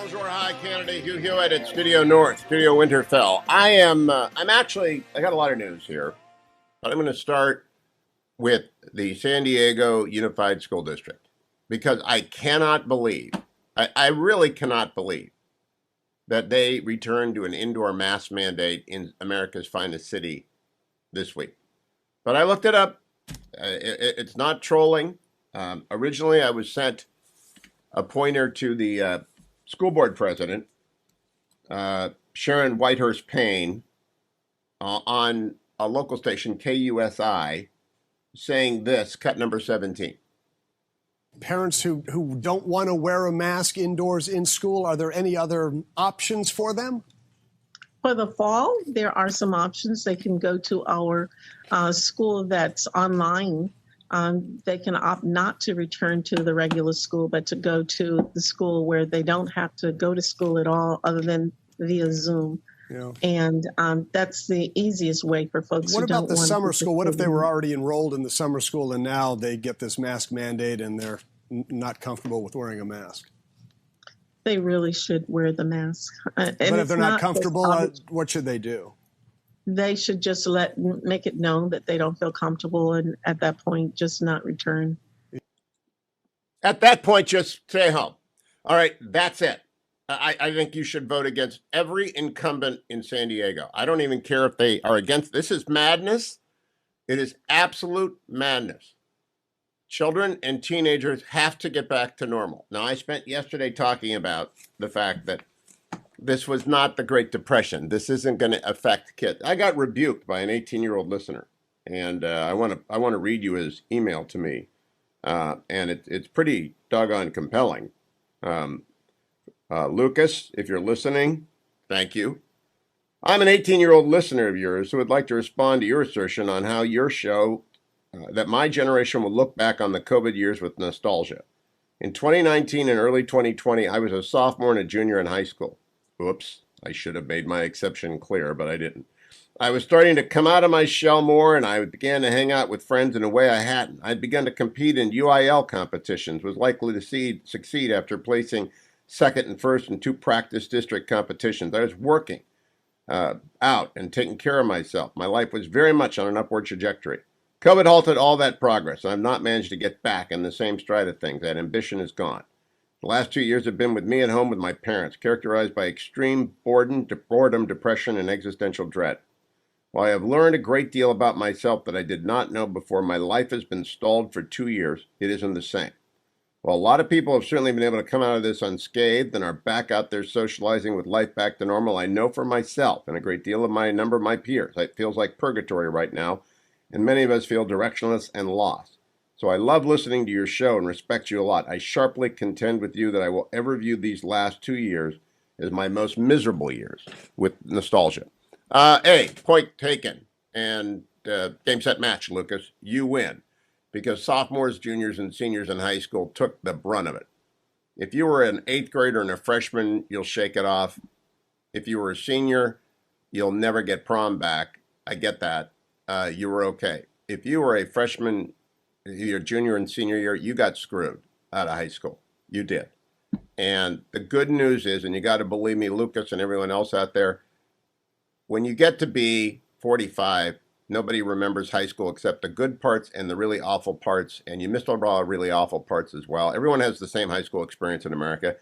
Bonjour, hi, Canada. Hugh Hewitt at Studio North, Studio Winterfell. I'm actually, I got a lot of news here, but I'm going to start with the San Diego Unified School District because I cannot believe, I really cannot believe that they returned to an indoor mask mandate in America's finest city this week. But I looked it up. It's not trolling. Originally, I was sent a pointer to the school board president, Sharon Whitehurst Payne, on a local station, KUSI, saying this, cut number 17. Parents who don't want to wear a mask indoors in school, are there any other options for them? For the fall, there are some options. They can go to our school that's online. They can opt not to return to the regular school, but to go to the school where they don't have to go to school at all other than via Zoom. Yeah. And that's the easiest way for folks who don't want to. What about the summer school? What if they were already enrolled in the summer school and now they get this mask mandate and they're not comfortable with wearing a mask? They really should wear the mask. But if they're not comfortable, what should they do? They should just make it known that they don't feel comfortable, and at that point, just not return. At that point, just stay home. All right, that's it. I think you should vote against every incumbent in San Diego. I don't even care if they are against. This is madness. It is absolute madness. Children and teenagers have to get back to normal. Now, I spent yesterday talking about the fact that this was not the Great Depression. This isn't going to affect kids. I got rebuked by an 18-year-old listener, and I want to read you his email to me, and it's pretty doggone compelling. Lucas, if you're listening, thank you. I'm an 18-year-old listener of yours who would like to respond to your assertion on how your show, that my generation will look back on the COVID years with nostalgia. In 2019 and early 2020, I was a sophomore and a junior in high school. Oops, I should have made my exception clear, but I didn't. I was starting to come out of my shell more, and I began to hang out with friends in a way I hadn't. I'd begun to compete in UIL competitions, was likely to succeed after placing second and first in 2 practice district competitions. I was working out and taking care of myself. My life was very much on an upward trajectory. COVID halted all that progress, and I've not managed to get back in the same stride of things. That ambition is gone. The last 2 years have been with me at home with my parents, characterized by extreme boredom, depression, and existential dread. While I have learned a great deal about myself that I did not know before, my life has been stalled for 2 years. It isn't the same. While a lot of people have certainly been able to come out of this unscathed and are back out there socializing with life back to normal, I know for myself and a great deal of my number of my peers, it feels like purgatory right now, and many of us feel directionless and lost. So I love listening to your show and respect you a lot. I sharply contend with you that I will ever view these last 2 years as my most miserable years with nostalgia. Point taken. And game, set, match, Lucas. You win. Because sophomores, juniors, and seniors in high school took the brunt of it. If you were an 8th grader and a freshman, you'll shake it off. If you were a senior, you'll never get prom back. I get that. You were okay. If you were a freshman, your junior and senior year, you got screwed out of high school. You did. And the good news is, and you got to believe me, Lucas and everyone else out there, when you get to be 45, nobody remembers high school except the good parts and the really awful parts, and you missed a lot of really awful parts as well. Everyone has the same high school experience in America.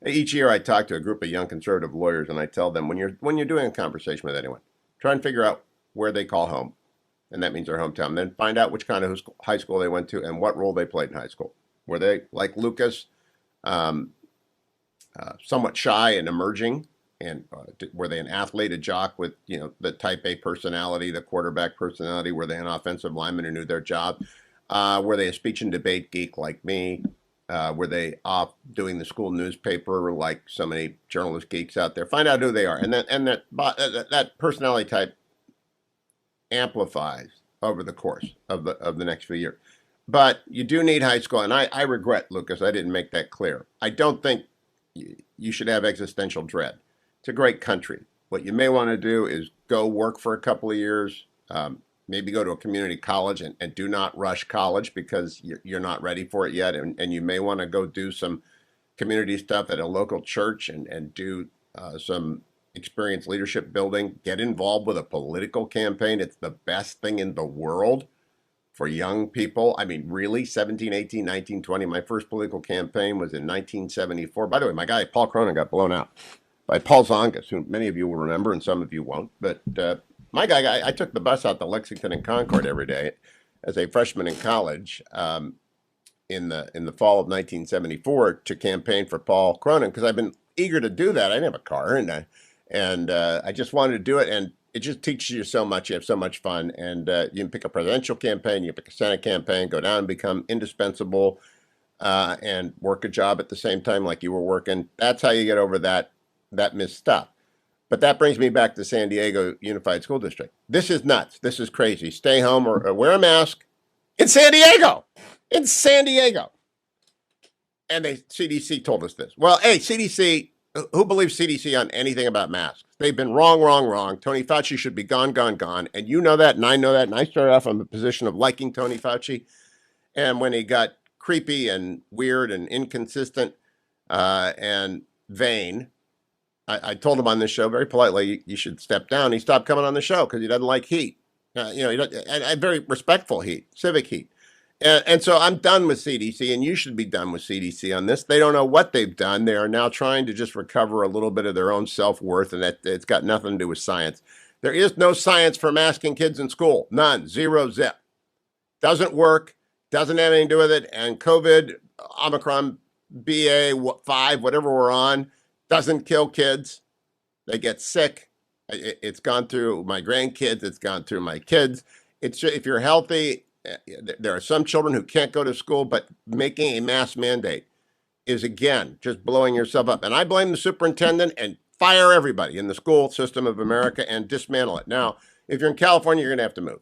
Each year I talk to a group of young conservative lawyers, and I tell them, when you're doing a conversation with anyone, try and figure out where they call home. And that means their hometown. Then find out which kind of high school they went to and what role they played in high school. Were they, like Lucas, somewhat shy and emerging? And were they an athlete, a jock with, the type A personality, the quarterback personality? Were they an offensive lineman who knew their job? Were they a speech and debate geek like me? Were they off doing the school newspaper like so many journalist geeks out there? Find out who they are. And that personality type amplifies over the course of the next few years. But you do need high school, and I regret, Lucas, I didn't make that clear. I don't think you should have existential dread. It's a great country. What you may want to do is go work for a couple of years, maybe go to a community college, and do not rush college because you're not ready for it yet, and you may want to go do some community stuff at a local church and do some experience leadership building. Get involved with a political campaign. It's the best thing in the world for young people. I mean, really, 17, 18, 19, 20. My first political campaign was in 1974. By the way, my guy, Paul Cronin, got blown out by Paul Zongas, who many of you will remember and some of you won't. But my guy, I took the bus out to Lexington and Concord every day as a freshman in college in the fall of 1974 to campaign for Paul Cronin, because I've been eager to do that. I didn't have a car, and I just wanted to do it. And it just teaches you so much. You have so much fun. And you can pick a presidential campaign, you can pick a Senate campaign, go down and become indispensable and work a job at the same time like you were working. That's how you get over that missed stuff. But that brings me back to San Diego Unified School District. This is nuts. This is crazy. Stay home or wear a mask in San Diego. In San Diego. And the CDC told us this. Well, hey, CDC, who believes CDC on anything about masks? They've been wrong. Tony Fauci should be gone. And you know that, and I know that. And I started off from a position of liking Tony Fauci. And when he got creepy and weird and inconsistent and vain, I told him on this show very politely, you should step down. He stopped coming on the show because he doesn't like heat. And very respectful heat, civic heat. And so I'm done with CDC, and you should be done with CDC on this. They don't know what they've done. They are now trying to just recover a little bit of their own self-worth, and that it's got nothing to do with science. There is no science for masking kids in school. None. Zero zip. Doesn't work. Doesn't have anything to do with it. And COVID, Omicron, BA5, whatever we're on, doesn't kill kids. They get sick. It's gone through my grandkids. It's gone through my kids. It's if you're healthy, there are some children who can't go to school, but making a mask mandate is, again, just blowing yourself up. And I blame the superintendent and fire everybody in the school system of America and dismantle it. Now, if you're in California, you're going to have to move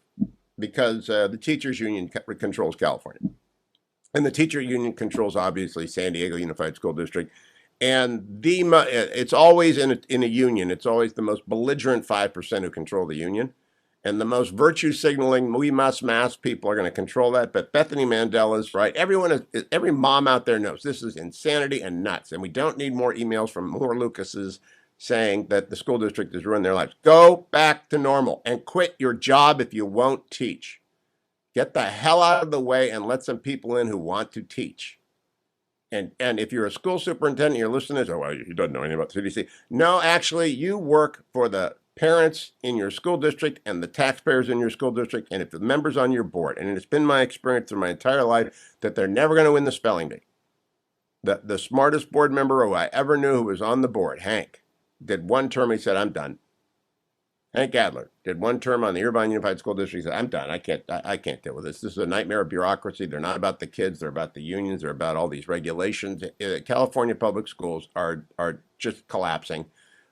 because the teachers union controls California. And the teacher union controls, obviously, San Diego Unified School District. And it's always in a union. It's always the most belligerent 5% who control the union. And the most virtue signaling, we must mask people are going to control that. But Bethany Mandel is right. Every mom out there knows this is insanity and nuts. And we don't need more emails from more Lucases saying that the school district has ruined their lives. Go back to normal and quit your job if you won't teach. Get the hell out of the way and let some people in who want to teach. And if you're a school superintendent, you're listening to this, well, he doesn't know anything about the CDC. No, actually, you work for the parents in your school district and the taxpayers in your school district, and if the members on your board. And it's been my experience through my entire life that they're never going to win the spelling bee. The smartest board member who I ever knew who was on the board, Hank, did one term. He said, I'm done. Hank Adler did one term on the Irvine Unified School District. He said, I'm done. I can't deal with this. This is a nightmare of bureaucracy. They're not about the kids. They're about the unions. They're about all these regulations. California public schools are just collapsing.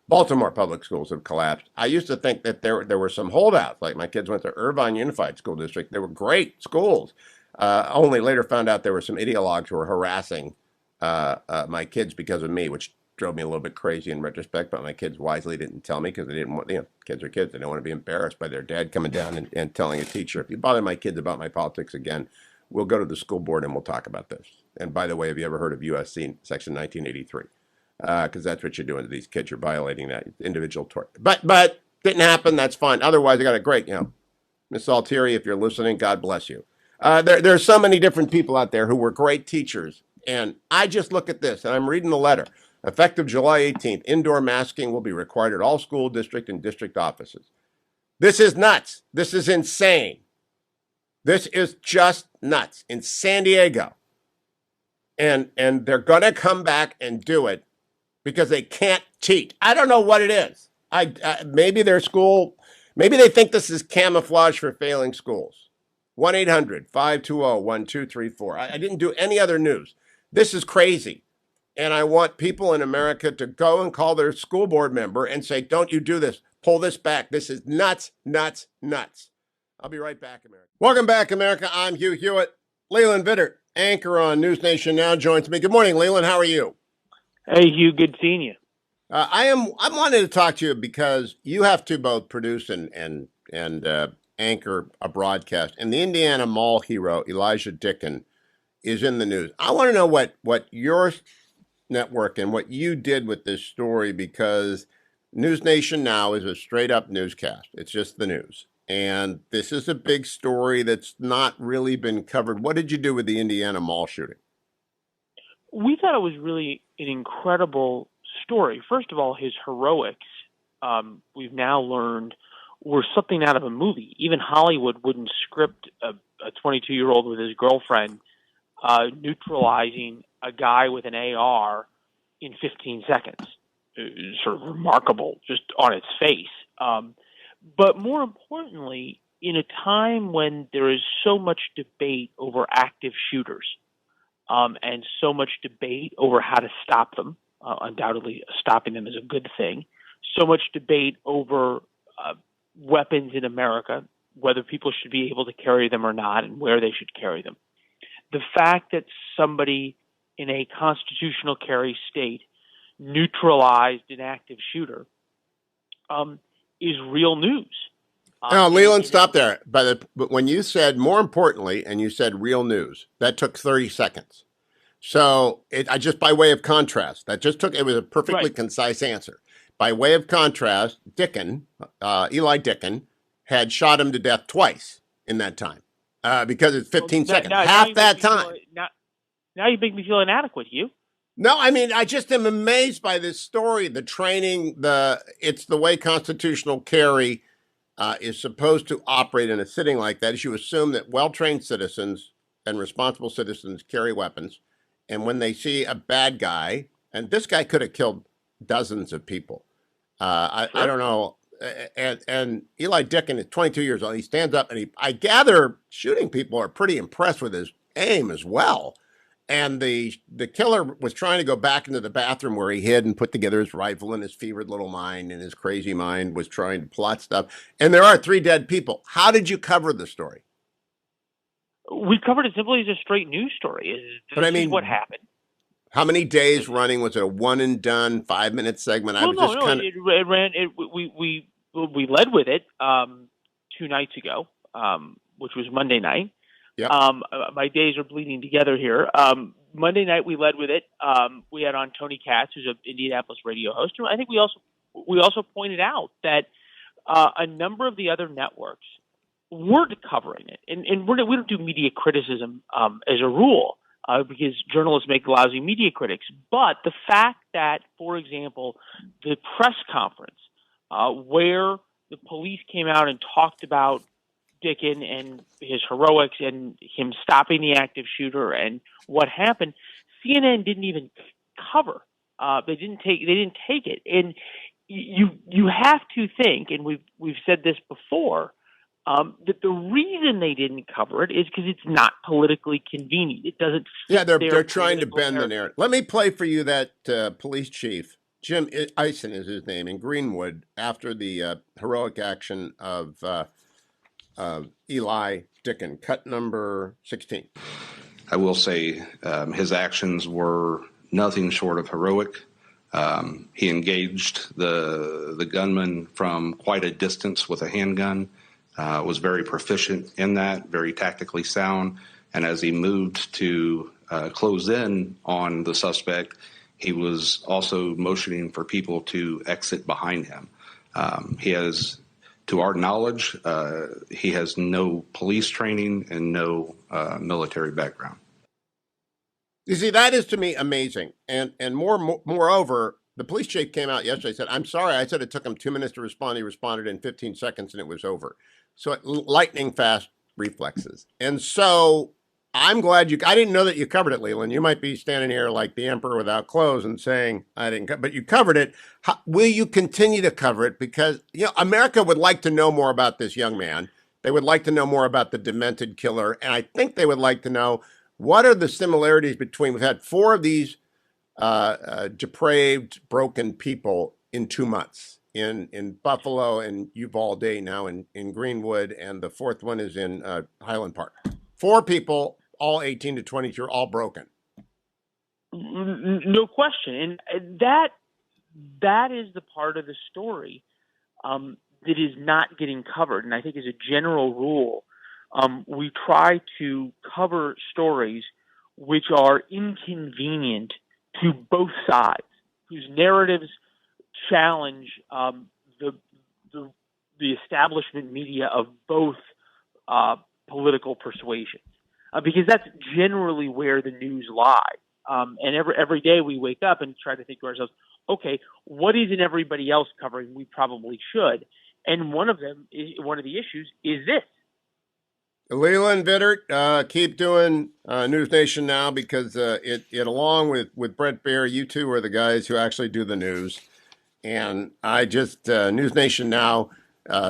Baltimore public schools have collapsed. I used to think that there were some holdouts. Like my kids went to Irvine Unified School District. They were great schools. Only later found out there were some ideologues who were harassing my kids because of me, which drove me a little bit crazy in retrospect, but my kids wisely didn't tell me because they didn't want, kids are kids. They don't want to be embarrassed by their dad coming down and telling a teacher, if you bother my kids about my politics again, we'll go to the school board and we'll talk about this. And by the way, have you ever heard of USC Section 1983? Because that's what you're doing to these kids. You're violating that individual tort. But didn't happen. That's fine. Otherwise, I got a great, Miss Altieri, if you're listening, God bless you. There's so many different people out there who were great teachers. And I just look at this, and I'm reading the letter. Effective July 18th, indoor masking will be required at all school district and district offices. This is nuts. This is insane. This is just nuts in San Diego. And they're going to come back and do it because they can't cheat. I don't know what it is. Maybe their school, maybe they think this is camouflage for failing schools. 1-800-520-1234. I didn't do any other news. This is crazy. And I want people in America to go and call their school board member and say, don't you do this. Pull this back. This is nuts, nuts, nuts. I'll be right back, America. Welcome back, America. I'm Hugh Hewitt. Leland Vittert, anchor on News Nation Now, joins me. Good morning, Leland. How are you? Hey, Hugh. Good seeing you. I'm wanting to talk to you because you have to both produce and anchor a broadcast. And the Indiana Mall hero, Elijah Dicken, is in the news. I want to know what your network and what you did with this story, because News Nation now is a straight up newscast. It's just the news. And this is a big story that's not really been covered. What did you do with the Indiana mall shooting? We thought it was really an incredible story. First of all, his heroics, we've now learned, were something out of a movie. Even Hollywood wouldn't script a 22-year-old with his girlfriend neutralizing a guy with an AR in 15 seconds. Sort of remarkable just on its face. But more importantly, in a time when there is so much debate over active shooters and so much debate over how to stop them, undoubtedly stopping them is a good thing, so much debate over weapons in America, whether people should be able to carry them or not and where they should carry them. The fact that somebody in a constitutional carry state neutralized an active shooter is real news. No, Leland, stop there. But when you said more importantly, and you said real news, that took 30 seconds. So I just by way of contrast, it was a perfectly concise answer. By way of contrast, Eli Dicken, had shot him to death twice in that time because it's 15 seconds, half that time. Now you make me feel inadequate, Hugh. No, I mean, I just am amazed by this story, the training, it's the way constitutional carry is supposed to operate in a sitting like that. Is you assume that well-trained citizens and responsible citizens carry weapons. And when they see a bad guy, and this guy could have killed dozens of people. I don't know. And Eli Dicken is 22 years old. He stands up and I gather shooting people are pretty impressed with his aim as well. And the killer was trying to go back into the bathroom where he hid and put together his rifle, and his fevered little mind and his crazy mind was trying to plot stuff. And there are 3 dead people. How did you cover the story? We covered it simply as a straight news story. But I mean, what happened? How many days running? Was it a one and done 5-minute segment? It ran. We led with it 2 nights ago, which was Monday night. Yep. My days are bleeding together here. Monday night we led with it. We had on Tony Katz, who's an Indianapolis radio host. And I think we also pointed out that a number of the other networks weren't covering it, and we don't do media criticism as a rule because journalists make lousy media critics. But the fact that, for example, the press conference where the police came out and talked about Dicken and his heroics and him stopping the active shooter and what happened, CNN didn't even cover. They didn't take it. And you have to think, and we've said this before, that the reason they didn't cover it is because it's not politically convenient. It doesn't. Yeah, they're trying to bend the narrative. Let me play for you that police chief, Jim Eisen is his name, in Greenwood, after the heroic action of Eli Dicken, cut number 16. I will say his actions were nothing short of heroic. He engaged the gunman from quite a distance with a handgun, was very proficient in that, very tactically sound. And as he moved to close in on the suspect, he was also motioning for people to exit behind him. He has, to our knowledge, he has no police training and no military background. You see, that is to me amazing. And moreover, the police chief came out yesterday and said, I'm sorry, I said it took him 2 minutes to respond. He responded in 15 seconds and it was over. So lightning fast reflexes. And so I'm glad I didn't know that you covered it, Leland. You might be standing here like the emperor without clothes and saying, I didn't, but you covered it. Will you continue to cover it? Because, America would like to know more about this young man. They would like to know more about the demented killer. And I think they would like to know, what are the similarities between, we've had 4 of these depraved, broken people in 2 months in Buffalo and Uvalde, now in Greenwood, and the 4th one is in Highland Park. 4 people, all 18 to 22, all broken. No question. And that is the part of the story that is not getting covered. And I think as a general rule, we try to cover stories which are inconvenient to both sides, whose narratives challenge the establishment media of both political persuasions, because that's generally where the news lies. And every day we wake up and try to think to ourselves, okay, what isn't everybody else covering? We probably should. And one of the issues is this. Leland, Vittert, keep doing News Nation Now, because it along with Brett Baer, you two are the guys who actually do the news. And I just, News Nation Now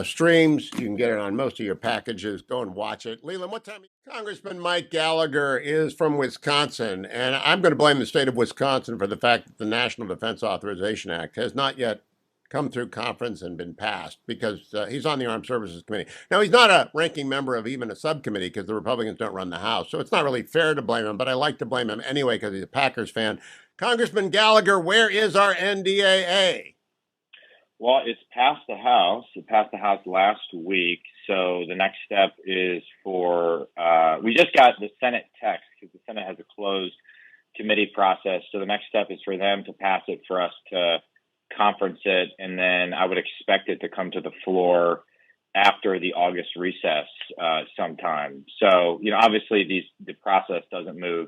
streams. You can get it on most of your packages. Go and watch it. Leland, what time? Congressman Mike Gallagher is from Wisconsin, and I'm going to blame the state of Wisconsin for the fact that the National Defense Authorization Act has not yet come through conference and been passed, because he's on the Armed Services Committee. Now, he's not a ranking member of even a subcommittee, because the Republicans don't run the House. So it's not really fair to blame him, but I like to blame him anyway because he's a Packers fan. Congressman Gallagher, where is our NDAA? Well, it's passed the House. It passed the House last week. So the next step is for, we just got the Senate text, because the Senate has a closed committee process. So the next step is for them to pass it, for us to conference it, and then I would expect it to come to the floor after the August recess sometime. So, obviously the process doesn't move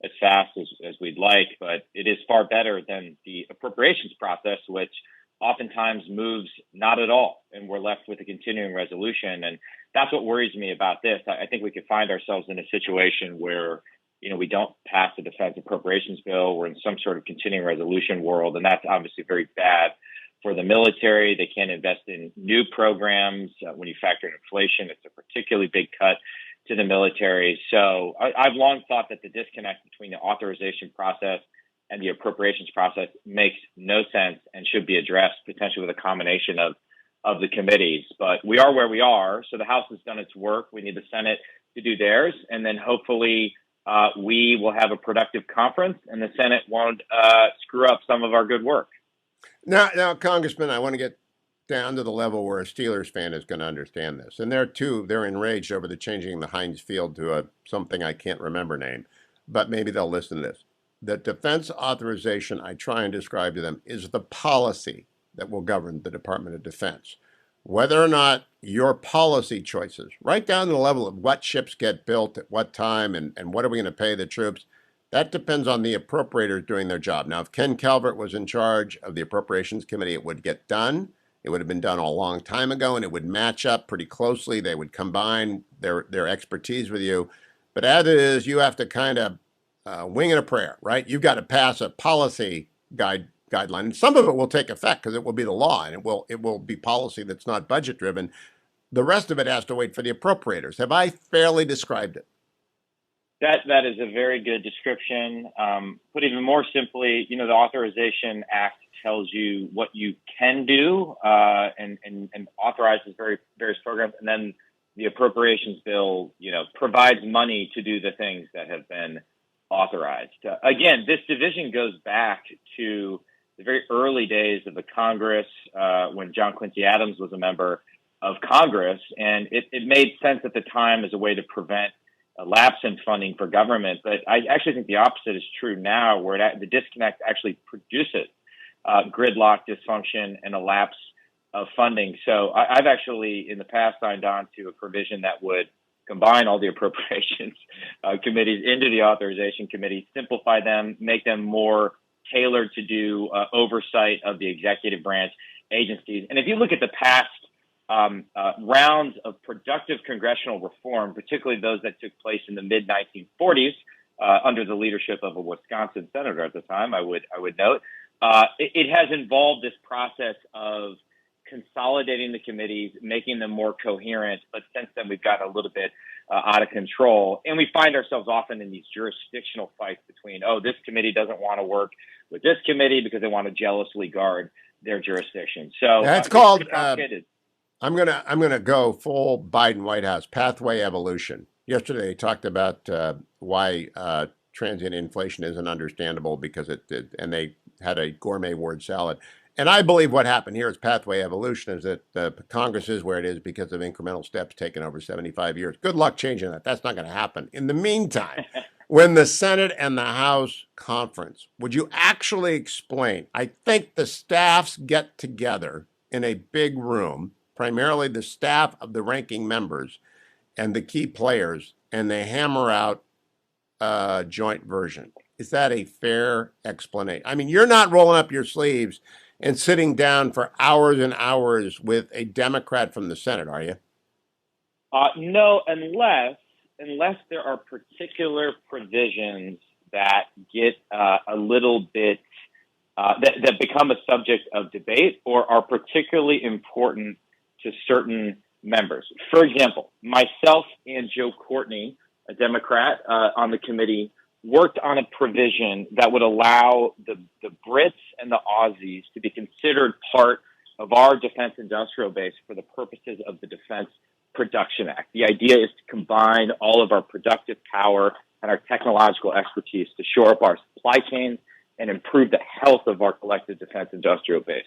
as fast as we'd like, but it is far better than the appropriations process, which oftentimes moves not at all, and we're left with a continuing resolution. And that's what worries me about this. I think we could find ourselves in a situation where, we don't pass the defense appropriations bill. We're in some sort of continuing resolution world, and that's obviously very bad for the military. They can't invest in new programs. When you factor in inflation, it's a particularly big cut to the military. So I've long thought that the disconnect between the authorization process and the appropriations process makes no sense and should be addressed potentially with a combination of the committees. But we are where we are. So the House has done its work. We need the Senate to do theirs. And then hopefully we will have a productive conference, and the Senate won't screw up some of our good work. Now, Congressman, I want to get down to the level where a Steelers fan is going to understand this. And they're enraged over the changing the Heinz Field to something I can't remember name, but maybe they'll listen to this. The defense authorization, I try and describe to them, is the policy that will govern the Department of Defense. Whether or not your policy choices, right down to the level of what ships get built at what time and what are we going to pay the troops, that depends on the appropriators doing their job. Now, if Ken Calvert was in charge of the Appropriations Committee, it would get done. It would have been done a long time ago, and it would match up pretty closely. They would combine their expertise with you. But as it is, you have to kind of wing and a prayer, right? You've got to pass a policy guideline. And some of it will take effect because it will be the law, and it will be policy that's not budget driven. The rest of it has to wait for the appropriators. Have I fairly described it? That is a very good description. Put even more simply, the Authorization Act tells you what you can do and authorizes various programs, and then the appropriations bill, provides money to do the things that have been authorized. Again, this division goes back to the very early days of the Congress when John Quincy Adams was a member of Congress, and it made sense at the time as a way to prevent a lapse in funding for government. But I actually think the opposite is true now, where the disconnect actually produces gridlock, dysfunction, and a lapse of funding. So I've actually in the past signed on to a provision that would combine all the appropriations committees into the authorization committee, simplify them, make them more tailored to do oversight of the executive branch agencies. And if you look at the past rounds of productive congressional reform, particularly those that took place in the mid-1940s under the leadership of a Wisconsin senator at the time, I would note, it has involved this process of consolidating the committees, making them more coherent. But since then, we've gotten a little bit out of control. And we find ourselves often in these jurisdictional fights between, this committee doesn't want to work with this committee because they want to jealously guard their jurisdiction. So that's called, I'm gonna go full Biden White House, pathway evolution. Yesterday, they talked about why transient inflation isn't understandable because and they had a gourmet word salad. And I believe what happened here is pathway evolution, is that the Congress is where it is because of incremental steps taken over 75 years. Good luck changing that. That's not going to happen. In the meantime, when the Senate and the House conference, would you actually explain? I think the staffs get together in a big room, primarily the staff of the ranking members and the key players, and they hammer out a joint version. Is that a fair explanation? I mean, you're not rolling up your sleeves and sitting down for hours and hours with a Democrat from the Senate, are you? No, unless there are particular provisions that get a little bit that become a subject of debate or are particularly important to certain members. For example, myself and Joe Courtney, a Democrat on the committee, worked on a provision that would allow the Brits and the Aussies to be considered part of our defense industrial base for the purposes of the Defense Production Act. The idea is to combine all of our productive power and our technological expertise to shore up our supply chains and improve the health of our collective defense industrial base.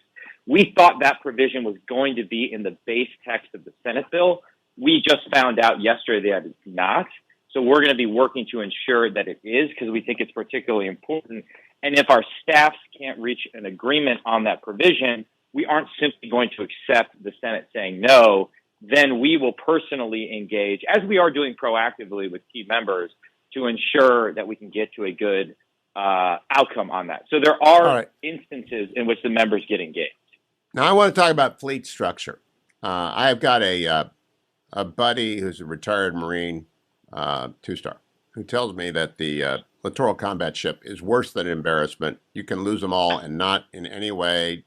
We thought that provision was going to be in the base text of the Senate bill. We just found out yesterday that it's not. So we're going to be working to ensure that it is, because we think it's particularly important. And if our staffs can't reach an agreement on that provision, we aren't simply going to accept the Senate saying no. Then we will personally engage, as we are doing proactively with key members, to ensure that we can get to a good outcome on that. So there are instances in which the members get engaged. Now, I want to talk about fleet structure. I've got a buddy who's a retired Marine, two-star, who tells me that the littoral combat ship is worse than an embarrassment. You can lose them all and not in any way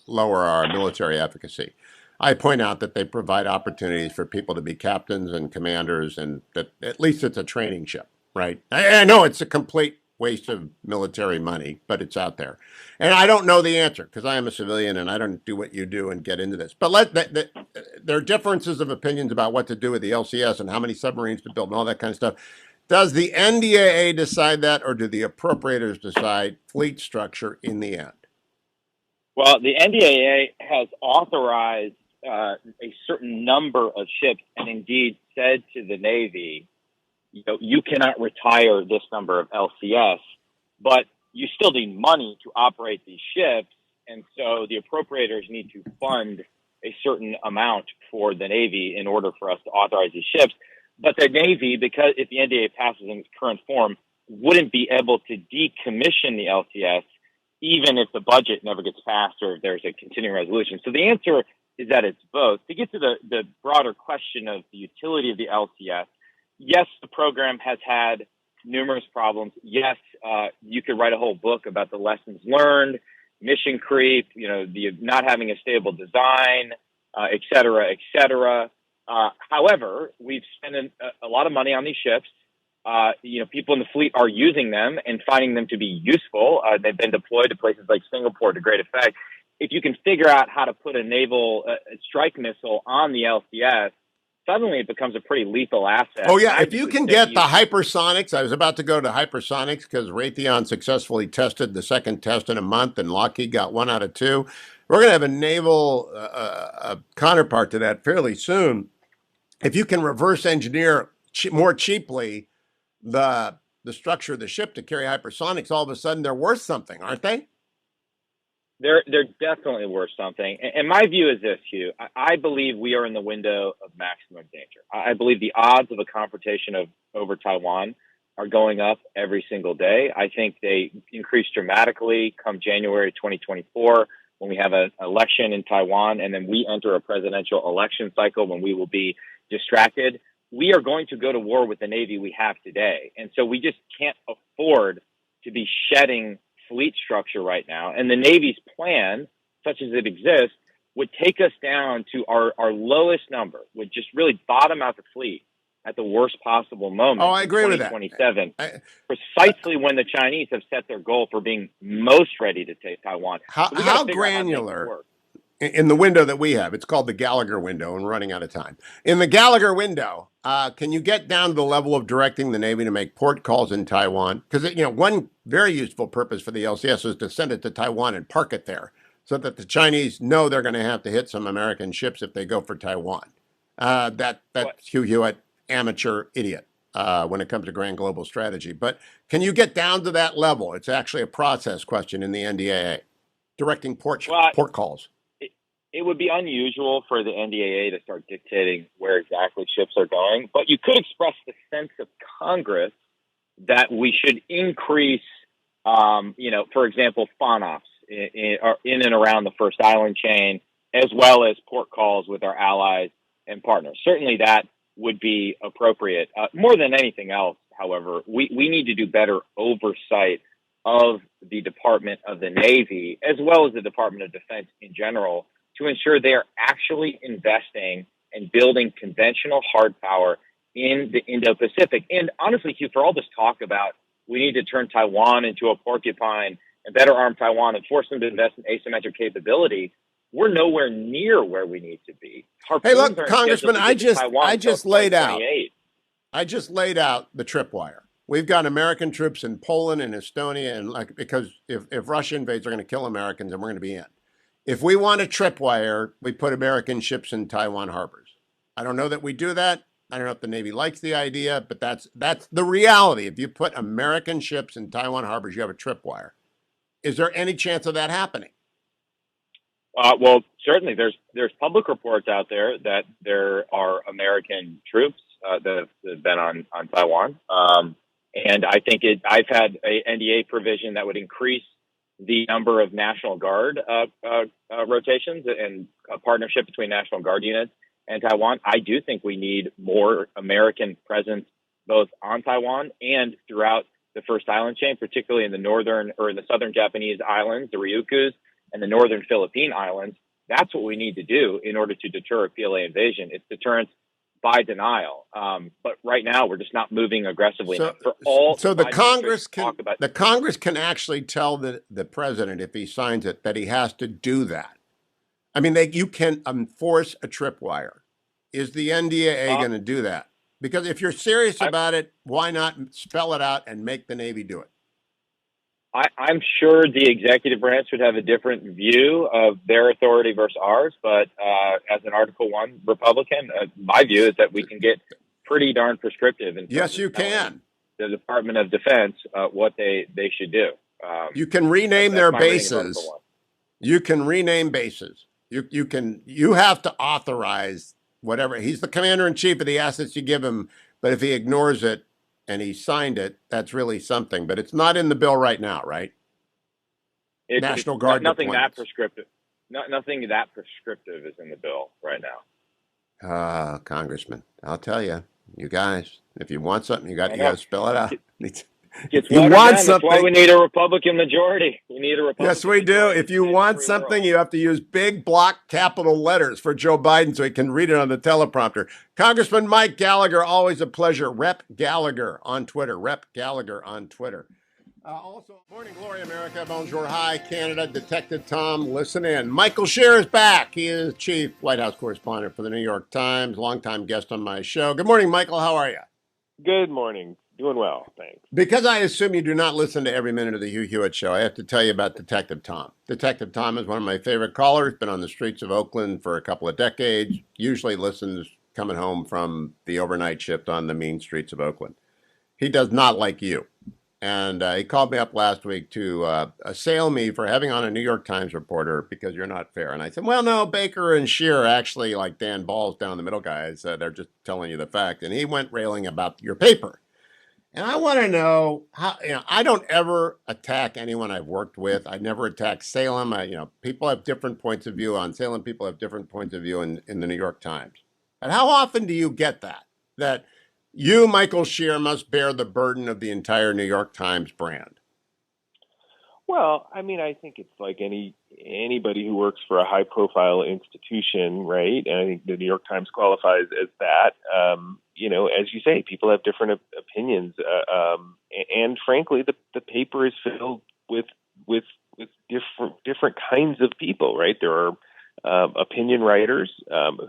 lower our military efficacy. I point out that they provide opportunities for people to be captains and commanders, and that at least it's a training ship, right? I know it's a complete waste of military money, but it's out there. And I don't know the answer because I am a civilian and I don't do what you do and get into this. But there are differences of opinions about what to do with the LCS and how many submarines to build and all that kind of stuff. Does the NDAA decide that, or do the appropriators decide fleet structure in the end? Well, the NDAA has authorized a certain number of ships and indeed said to the Navy, you cannot retire this number of LCS, but you still need money to operate these ships. And so the appropriators need to fund a certain amount for the Navy in order for us to authorize these ships. But the Navy, because if the NDAA passes in its current form, wouldn't be able to decommission the LCS, even if the budget never gets passed or if there's a continuing resolution. So the answer is that it's both. To get to the broader question of the utility of the LCS, yes, the program has had numerous problems. Yes, you could write a whole book about the lessons learned, mission creep, the not having a stable design, et cetera, et cetera. However, we've spent a lot of money on these ships. People in the fleet are using them and finding them to be useful. They've been deployed to places like Singapore to great effect. If you can figure out how to put a naval strike missile on the LCS, suddenly it becomes a pretty lethal asset. Oh, yeah. If you can get the hypersonics, I was about to go to hypersonics because Raytheon successfully tested the second test in a month and Lockheed got 1 out of 2. We're going to have a naval counterpart to that fairly soon. If you can reverse engineer more cheaply the structure of the ship to carry hypersonics, all of a sudden they're worth something, aren't they? They're definitely worth something. And my view is this, Hugh. I believe we are in the window of maximum danger. I believe the odds of a confrontation over Taiwan are going up every single day. I think they increase dramatically come January 2024 when we have an election in Taiwan, and then we enter a presidential election cycle when we will be distracted. We are going to go to war with the Navy we have today. And so we just can't afford to be shedding fleet structure right now. And the Navy's plan, such as it exists, would take us down to our lowest number, would just really bottom out the fleet at the worst possible moment. Oh, I agree with that. 2027, precisely when the Chinese have set their goal for being most ready to take Taiwan. How granular? In the window that we have, it's called the Gallagher window, and we're running out of time. In the Gallagher window, can you get down to the level of directing the Navy to make port calls in Taiwan? Because one very useful purpose for the LCS is to send it to Taiwan and park it there, so that the Chinese know they're going to have to hit some American ships if they go for Taiwan. That's Hugh Hewitt, amateur idiot. when it comes to grand global strategy. But can you get down to that level? It's actually a process question in the NDAA, directing port calls. It would be unusual for the NDAA to start dictating where exactly ships are going, but you could express the sense of Congress that we should increase, for example, FONOPs in and around the first island chain, as well as port calls with our allies and partners. Certainly that would be appropriate. More than anything else, however, we need to do better oversight of the Department of the Navy, as well as the Department of Defense in general, to ensure they are actually investing and building conventional hard power in the Indo-Pacific. And honestly, Hugh, for all this talk about we need to turn Taiwan into a porcupine and better arm Taiwan and force them to invest in asymmetric capability, we're nowhere near where we need to be. Hey, look, Congressman, I just laid out the tripwire. We've got American troops in Poland and Estonia, and because if Russia invades, they're going to kill Americans, and we're going to be in. If we want a tripwire, we put American ships in Taiwan harbors. I don't know that we do that. I don't know if the Navy likes the idea, but that's the reality. If you put American ships in Taiwan harbors, you have a tripwire. Is there any chance of that happening? Well, certainly there's public reports out there that there are American troops that have been on Taiwan. And I think I've had a NDA provision that would increase the number of National Guard rotations and a partnership between National Guard units and Taiwan. I do think we need more American presence both on Taiwan and throughout the first island chain, particularly in the southern Japanese islands, the Ryukyus, and the northern Philippine islands. That's what we need to do in order to deter a PLA invasion. It's deterrence by denial. But right now, we're just not moving aggressively enough. The Congress can actually tell the president, if he signs it, that he has to do that. I mean, you can enforce a tripwire. Is the NDAA going to do that? Because if you're serious about it, why not spell it out and make the Navy do it? I'm sure the executive branch would have a different view of their authority versus ours, but as an Article I Republican, my view is that we can get pretty darn prescriptive. Yes, you can. The Department of Defense, what they should do. You can rename their bases. You can rename bases. You have to authorize whatever. He's the commander-in-chief of the assets you give him, but if he ignores it, and he signed it, that's really something. But it's not in the bill right now, right? National Guard nothing that prescriptive. Nothing that prescriptive is in the bill right now. Congressman, I'll tell you, you guys, if you want something, you got to spell it out. You want something. That's why we need a Republican majority. We need a Republican. Yes, we do. If you want something, you have to use big block capital letters for Joe Biden so he can read it on the teleprompter. Congressman Mike Gallagher, always a pleasure. Rep Gallagher on Twitter. Rep Gallagher on Twitter. Also, morning glory, America. Bonjour, hi, Canada. Detective Tom, listen in. Michael Shear is back. He is chief White House correspondent for the New York Times, longtime guest on my show. Good morning, Michael. How are you? Good morning. Doing well, thanks. Because I assume you do not listen to every minute of the Hugh Hewitt Show, I have to tell you about Detective Tom. Detective Tom is one of my favorite callers, been on the streets of Oakland for a couple of decades, usually listens coming home from the overnight shift on the mean streets of Oakland. He does not like you. And he called me up last week to assail me for having on a New York Times reporter because you're not fair. And I said, well, no, Baker and Shear are actually like Dan Ball's down the middle guys. They're just telling you the fact. And he went railing about your paper. And I want to know how, I don't ever attack anyone I've worked with. I never attack Salem. People have different points of view on Salem. People have different points of view in the New York Times. But how often do you get that you, Michael Shear, must bear the burden of the entire New York Times brand? Well, I mean, I think it's like anybody who works for a high-profile institution, right? And I think the New York Times qualifies as that. As you say, people have different opinions, and frankly, the paper is filled with different kinds of people, right? There are opinion writers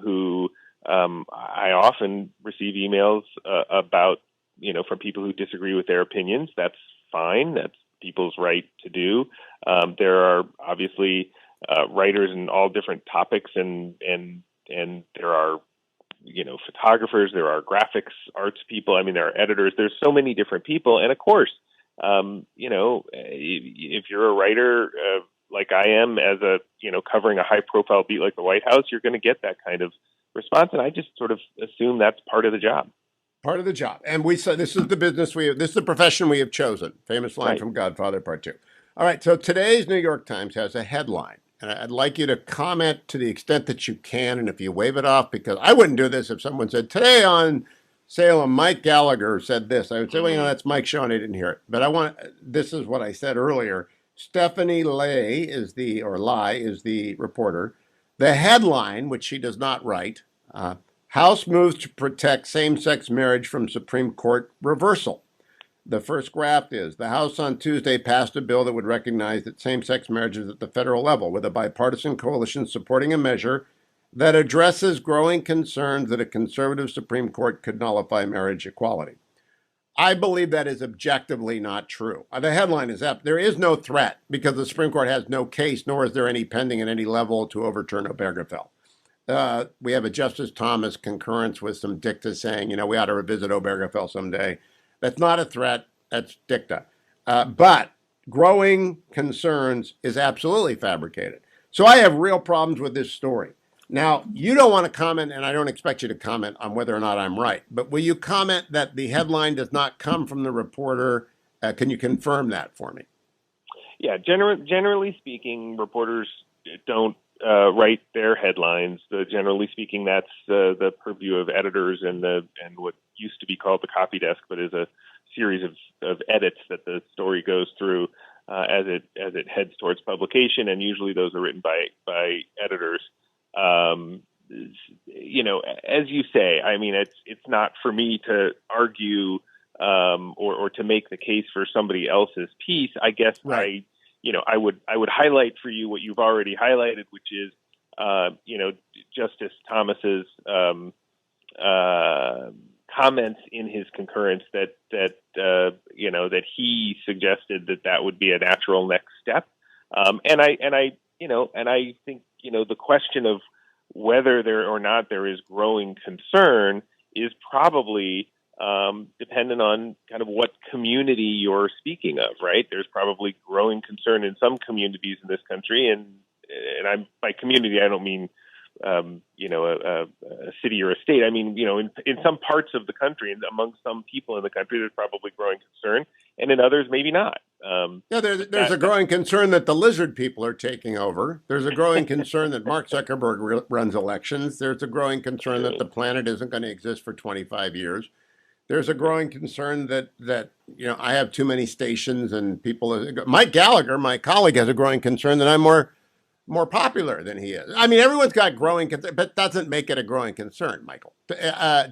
who I often receive emails about, from people who disagree with their opinions. That's fine. That's people's right to do. There are obviously writers in all different topics, and there are photographers, there are graphics arts people. I mean, there are editors. There's so many different people, and of course, if you're a writer like I am, as a covering a high-profile beat like the White House, you're going to get that kind of response, and I just sort of assume that's part of the job. Part of the job. And we said this is the business this is the profession we have chosen. Famous line Right. from Godfather Part 2. All right, so today's New York Times has a headline. And I'd like you to comment to the extent that you can, and if you wave it off, because I wouldn't do this if someone said, today on Salem, Mike Gallagher said this. I would say, well, that's Mike's show and I didn't hear it. But this is what I said earlier. Stephanie Lai is the reporter. The headline, which she does not write, House moves to protect same-sex marriage from Supreme Court reversal. The first graph is the House on Tuesday passed a bill that would recognize that same-sex marriage is at the federal level, with a bipartisan coalition supporting a measure that addresses growing concerns that a conservative Supreme Court could nullify marriage equality. I believe that is objectively not true. The headline is that there is no threat because the Supreme Court has no case, nor is there any pending at any level to overturn Obergefell. We have a Justice Thomas concurrence with some dicta saying, we ought to revisit Obergefell someday. That's not a threat. That's dicta. But growing concerns is absolutely fabricated. So I have real problems with this story. Now, you don't want to comment, and I don't expect you to comment on whether or not I'm right, but will you comment that the headline does not come from the reporter? Can you confirm that for me? Yeah, generally speaking, reporters don't write their headlines. Generally speaking, that's the purview of editors and what used to be called the copy desk, but is a series of edits that the story goes through as it heads towards publication, and usually those are written by editors. As you say, I mean, it's not for me to argue or to make the case for somebody else's piece. I guess right. I would highlight for you what you've already highlighted, which is, Justice Thomas's comments in his concurrence that he suggested that would be a natural next step. And I think, the question of whether there or not there is growing concern is probably dependent on kind of what community you're speaking of, right? There's probably growing concern in some communities in this country, and by community I don't mean a city or a state. I mean, in some parts of the country and among some people in the country, there's probably growing concern, and in others maybe not. There's a growing concern that the lizard people are taking over. There's a growing concern that Mark Zuckerberg runs elections. There's a growing concern that the planet isn't going to exist for 25 years. There's a growing concern that I have too many stations and people. Mike Gallagher, my colleague, has a growing concern that I'm more popular than he is. I mean, everyone's got growing concern, but doesn't make it a growing concern, Michael.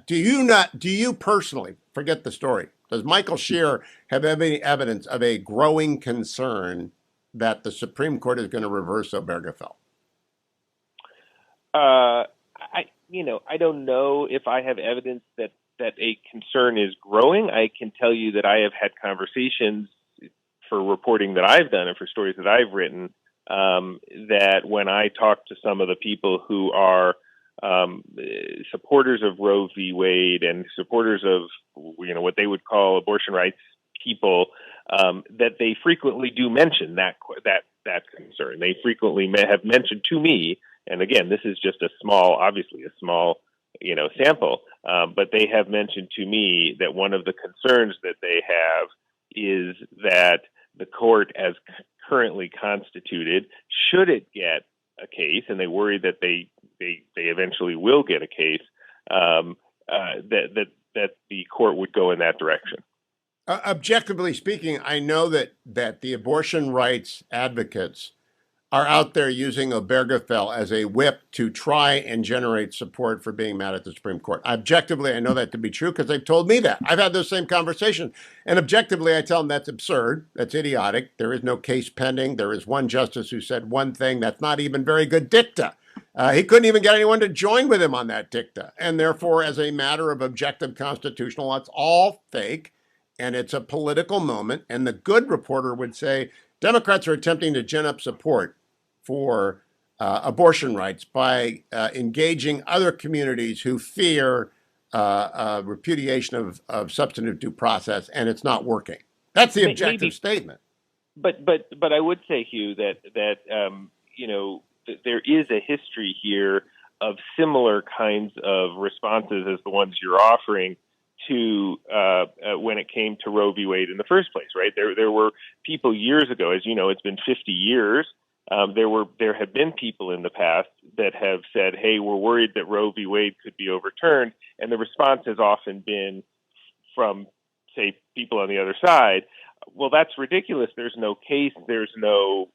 Do you personally, forget the story, does Michael Shear have any evidence of a growing concern that the Supreme Court is going to reverse Obergefell? I don't know if I have evidence that a concern is growing. I can tell you that I have had conversations for reporting that I've done and for stories that I've written, that when I talk to some of the people who are supporters of Roe v. Wade and supporters of what they would call abortion rights people, that they frequently do mention that concern. They frequently have mentioned to me, and again, this is just obviously a small sample, but they have mentioned to me that one of the concerns that they have is that the court, as currently constituted, should it get a case, and they worry that they eventually will get a case, that the court would go in that direction. Objectively speaking, I know that the abortion rights advocates are out there using Obergefell as a whip to try and generate support for being mad at the Supreme Court. Objectively, I know that to be true because they've told me that. I've had those same conversations. And objectively, I tell them that's absurd. That's idiotic. There is no case pending. There is one justice who said one thing that's not even very good dicta. He couldn't even get anyone to join with him on that dicta. And therefore, as a matter of objective constitutional law, it's all fake. And it's a political moment. And the good reporter would say, Democrats are attempting to gin up support for abortion rights, by engaging other communities who fear repudiation of substantive due process, and it's not working. That's the objective statement. But I would say, Hugh, that there is a history here of similar kinds of responses as the ones you're offering to when it came to Roe v. Wade in the first place, right? There were people years ago, as you know, it's been 50 years. There have been people in the past that have said, "Hey, we're worried that Roe v. Wade could be overturned," and the response has often been from, say, people on the other side, "Well, that's ridiculous. There's no case. There's no,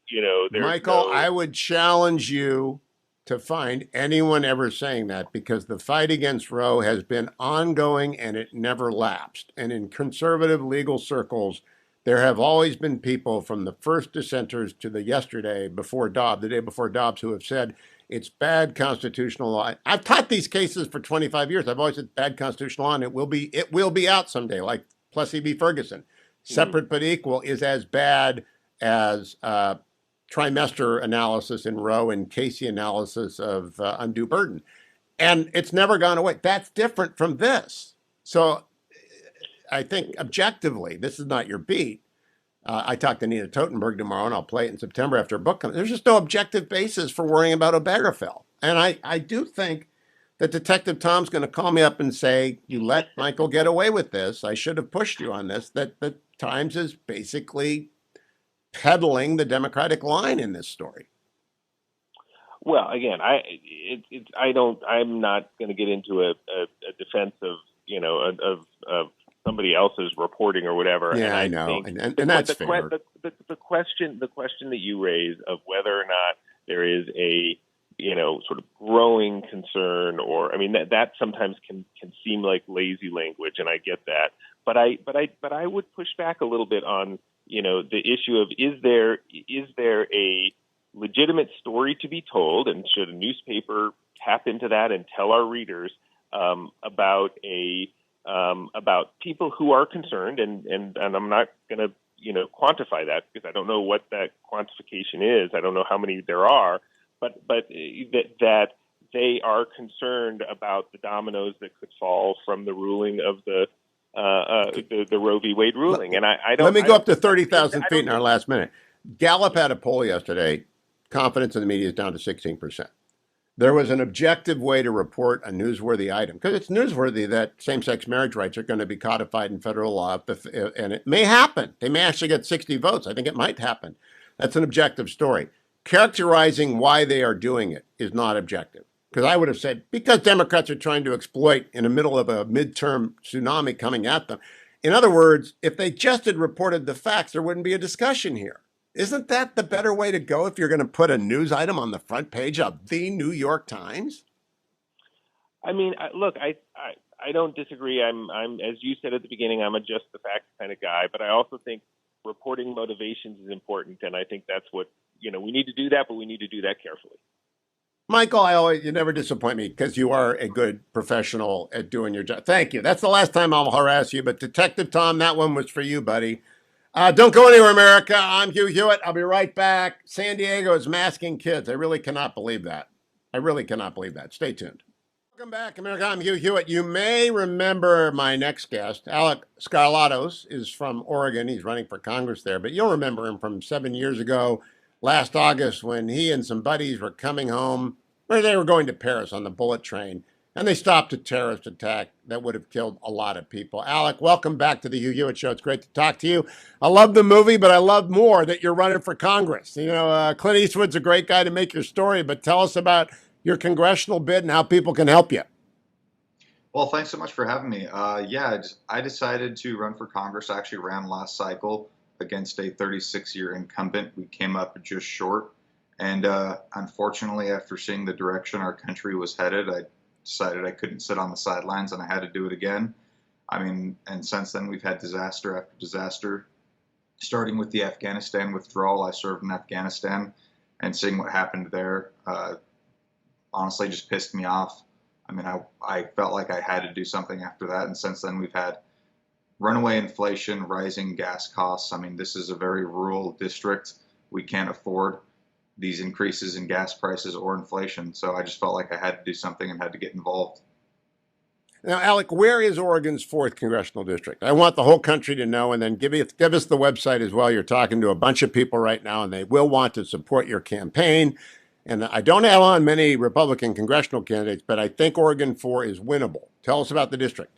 Michael, I would challenge you to find anyone ever saying that, because the fight against Roe has been ongoing and it never lapsed. And in conservative legal circles, there have always been people from the first dissenters to the yesterday before Dobbs, the day before Dobbs, who have said it's bad constitutional law. I've taught these cases for 25 years. I've always said bad constitutional law, and it will be out someday, like Plessy v. Ferguson. Separate but equal is as bad as trimester analysis in Roe and Casey analysis of undue burden. And it's never gone away. That's different from this. So I think objectively, this is not your beat. I talked to Nina Totenberg tomorrow, and I'll play it in September after her book comes. There's just no objective basis for worrying about Obergefell. And I do think that Detective Tom's going to call me up and say, "You let Michael get away with this. I should have pushed you on this," that the Times is basically peddling the Democratic line in this story. Well, again, I'm not going to get into a defense of somebody else's reporting or whatever. Yeah, and I know, and that's fair. The question that you raise of whether or not there is a sort of growing concern, or that sometimes can seem like lazy language, and I get that. But I would push back a little bit on the issue of is there a legitimate story to be told, and should a newspaper tap into that and tell our readers about people who are concerned, and I'm not going to quantify that because I don't know what that quantification is. I don't know how many there are, but that they are concerned about the dominoes that could fall from the ruling of the Roe v. Wade ruling. And I don't. Let me go up to 30,000 feet in our last minute. Gallup had a poll yesterday. Confidence in the media is down to 16%. There was an objective way to report a newsworthy item, because it's newsworthy that same-sex marriage rights are going to be codified in federal law, and it may happen. They may actually get 60 votes. I think it might happen. That's an objective story. Characterizing why they are doing it is not objective. Because I would have said, because Democrats are trying to exploit in the middle of a midterm tsunami coming at them. In other words, if they just had reported the facts, there wouldn't be a discussion here. Isn't that the better way to go if you're going to put a news item on the front page of the New York Times? Look, I don't disagree. I'm as you said at the beginning, I'm a just the facts kind of guy, but I also think reporting motivations is important, and I think that's what we need to do that, but we need to do that carefully. Michael, you never disappoint me because you are a good professional at doing your job. Thank you. That's the last time I'll harass you. But Detective Tom, that one was for you, buddy. Don't go anywhere, America. I'm Hugh Hewitt. I'll be right back. San Diego is masking kids. I really cannot believe that. Stay tuned. Welcome back, America. I'm Hugh Hewitt. You may remember my next guest, Alek Skarlatos, is from Oregon. He's running for Congress there. But you'll remember him from 7 years ago, last August, when he and some buddies were coming home, where they were going to Paris on the bullet train, and they stopped a terrorist attack that would have killed a lot of people. Alek, welcome back to the Hugh Hewitt Show. It's great to talk to you. I love the movie, but I love more that you're running for Congress. Clint Eastwood's a great guy to make your story, but tell us about your congressional bid and how people can help you. Well, thanks so much for having me. I decided to run for Congress. I actually ran last cycle against a 36-year incumbent. We came up just short. And unfortunately, after seeing the direction our country was headed, I decided I couldn't sit on the sidelines and I had to do it again. And since then we've had disaster after disaster, starting with the Afghanistan withdrawal. I served in Afghanistan, and seeing what happened there honestly just pissed me off. I felt like I had to do something after that. And since then we've had runaway inflation, rising gas costs. This is a very rural district. We can't afford these increases in gas prices or inflation. So I just felt like I had to do something and had to get involved. Now, Alek, where is Oregon's 4th congressional district? I want the whole country to know, and then give us the website as well. You're talking to a bunch of people right now, and they will want to support your campaign. And I don't have on many Republican congressional candidates, but I think Oregon 4 is winnable. Tell us about the district.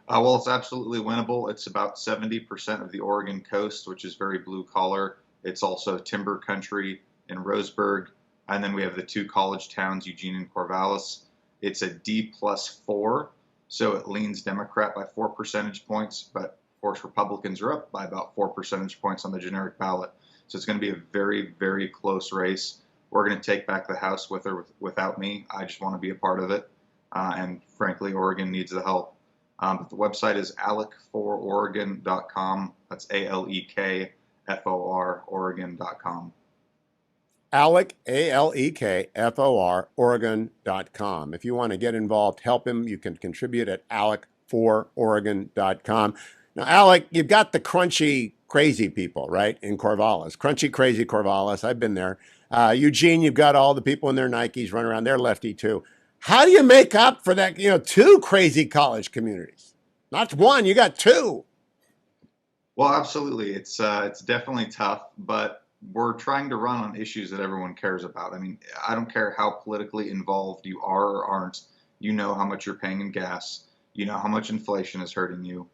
Well, it's absolutely winnable. It's about 70% of the Oregon coast, which is very blue collar. It's also timber country in Roseburg. And then we have the 2 college towns, Eugene and Corvallis. It's a D+4, so it leans Democrat by 4 percentage points, but of course Republicans are up by about 4 percentage points on the generic ballot. So it's going to be a very, very close race. We're going to take back the House with or without me. I just want to be a part of it. And frankly, Oregon needs the help. But the website is alekfororegon.com. That's ALEKFOR, Oregon.com. Alek, ALEKFOR, Oregon.com. If you want to get involved, help him, you can contribute at alekfororegon.com. Now, Alek, you've got the crunchy, crazy people, right, in Corvallis. Crunchy, crazy Corvallis. I've been there. Eugene, you've got all the people in their Nikes running around. They're lefty, too. How do you make up for that, 2 crazy college communities? Not one, you got 2. Well, absolutely. It's definitely tough, but we're trying to run on issues that everyone cares about. I mean, I don't care how politically involved you are or aren't. You know how much you're paying in gas. You know how much inflation is hurting you.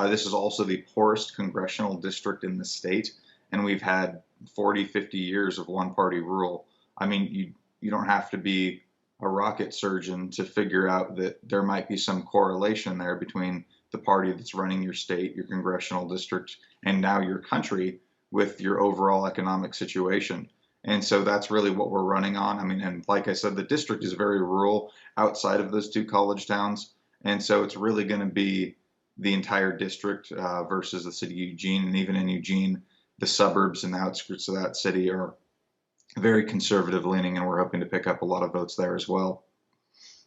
This is also the poorest congressional district in the state, and we've had 40, 50 years of one-party rule. I mean, you don't have to be a rocket surgeon to figure out that there might be some correlation there between the party that's running your state, your congressional district, and now your country with your overall economic situation. And so that's really what we're running on. I mean, and like I said, the district is very rural outside of those 2 college towns. And so it's really going to be the entire district versus the city of Eugene. And even in Eugene, the suburbs and the outskirts of that city are very conservative leaning, and we're hoping to pick up a lot of votes there as well.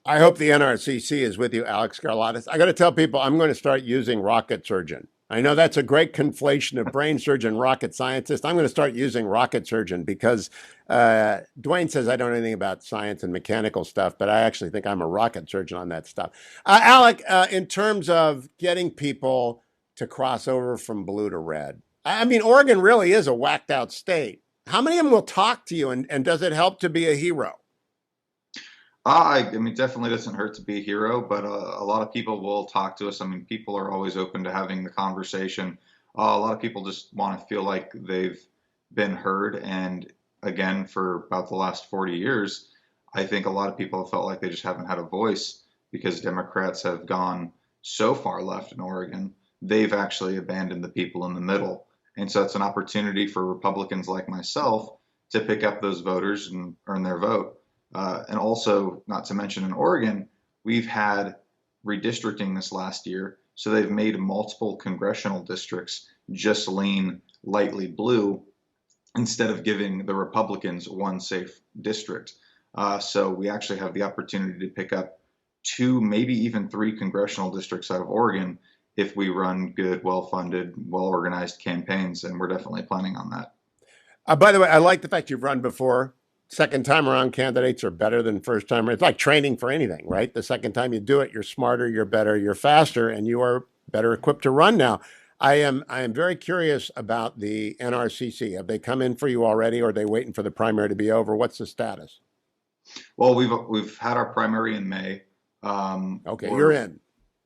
I hope the NRCC is with you, Alek Skarlatos. I got to tell people I'm going to start using rocket surgeon. I know that's a great conflation of brain surgeon, rocket scientist. I'm going to start using rocket surgeon because Dwayne says I don't know anything about science and mechanical stuff, but I actually think I'm a rocket surgeon on that stuff. Alek, in terms of getting people to cross over from blue to red, I mean, Oregon really is a whacked out state. How many of them will talk to you, and does it help to be a hero? I mean, definitely doesn't hurt to be a hero, but a lot of people will talk to us. I mean, people are always open to having the conversation. A lot of people just want to feel like they've been heard. And again, for about the last 40 years, I think a lot of people have felt like they just haven't had a voice because Democrats have gone so far left in Oregon. They've actually abandoned the people in the middle. And so it's an opportunity for Republicans like myself to pick up those voters and earn their vote. And also, not to mention in Oregon, we've had redistricting this last year. So they've made multiple congressional districts just lean lightly blue instead of giving the Republicans one safe district. So we actually have the opportunity to pick up 2, maybe even 3 congressional districts out of Oregon if we run good, well-funded, well-organized campaigns. And we're definitely planning on that. By the way, I like the fact you've run before. Second time around candidates are better than first time. It's like training for anything, right? The second time you do it, you're smarter, you're better, you're faster, and you are better equipped to run now. I am very curious about the NRCC. Have they come in for you already, or are they waiting for the primary to be over? What's the status? Well, we've had our primary in May. Okay, you're in.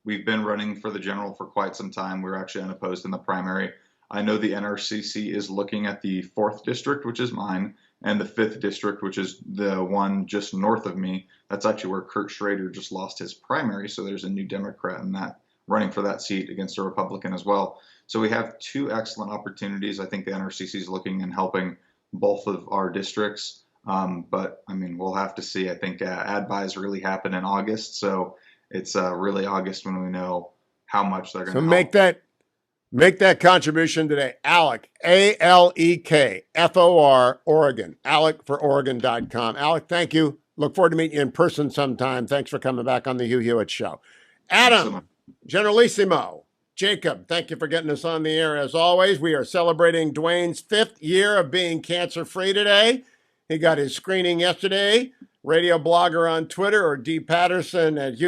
We've been running for the general for quite some time. We're actually unopposed in the primary. I know the NRCC is looking at the 4th district, which is mine, and the 5th district, which is the one just north of me. That's actually where Kurt Schrader just lost his primary. So there's a new Democrat in that running for that seat against a Republican as well. So we have 2 excellent opportunities. I think the NRCC is looking and helping both of our districts. But I mean, we'll have to see. I think ad buys really happen in August. So it's really August when we know how much they're going to help. Make that contribution today. Alek, ALEKFOR, Oregon. AlekForOregon.com. Alek, thank you. Look forward to meeting you in person sometime. Thanks for coming back on the Hugh Hewitt Show. Adam, Generalissimo, Jacob, thank you for getting us on the air. As always, we are celebrating Dwayne's 5th year of being cancer-free today. He got his screening yesterday. Radio blogger on Twitter, or D. Patterson at Hugh.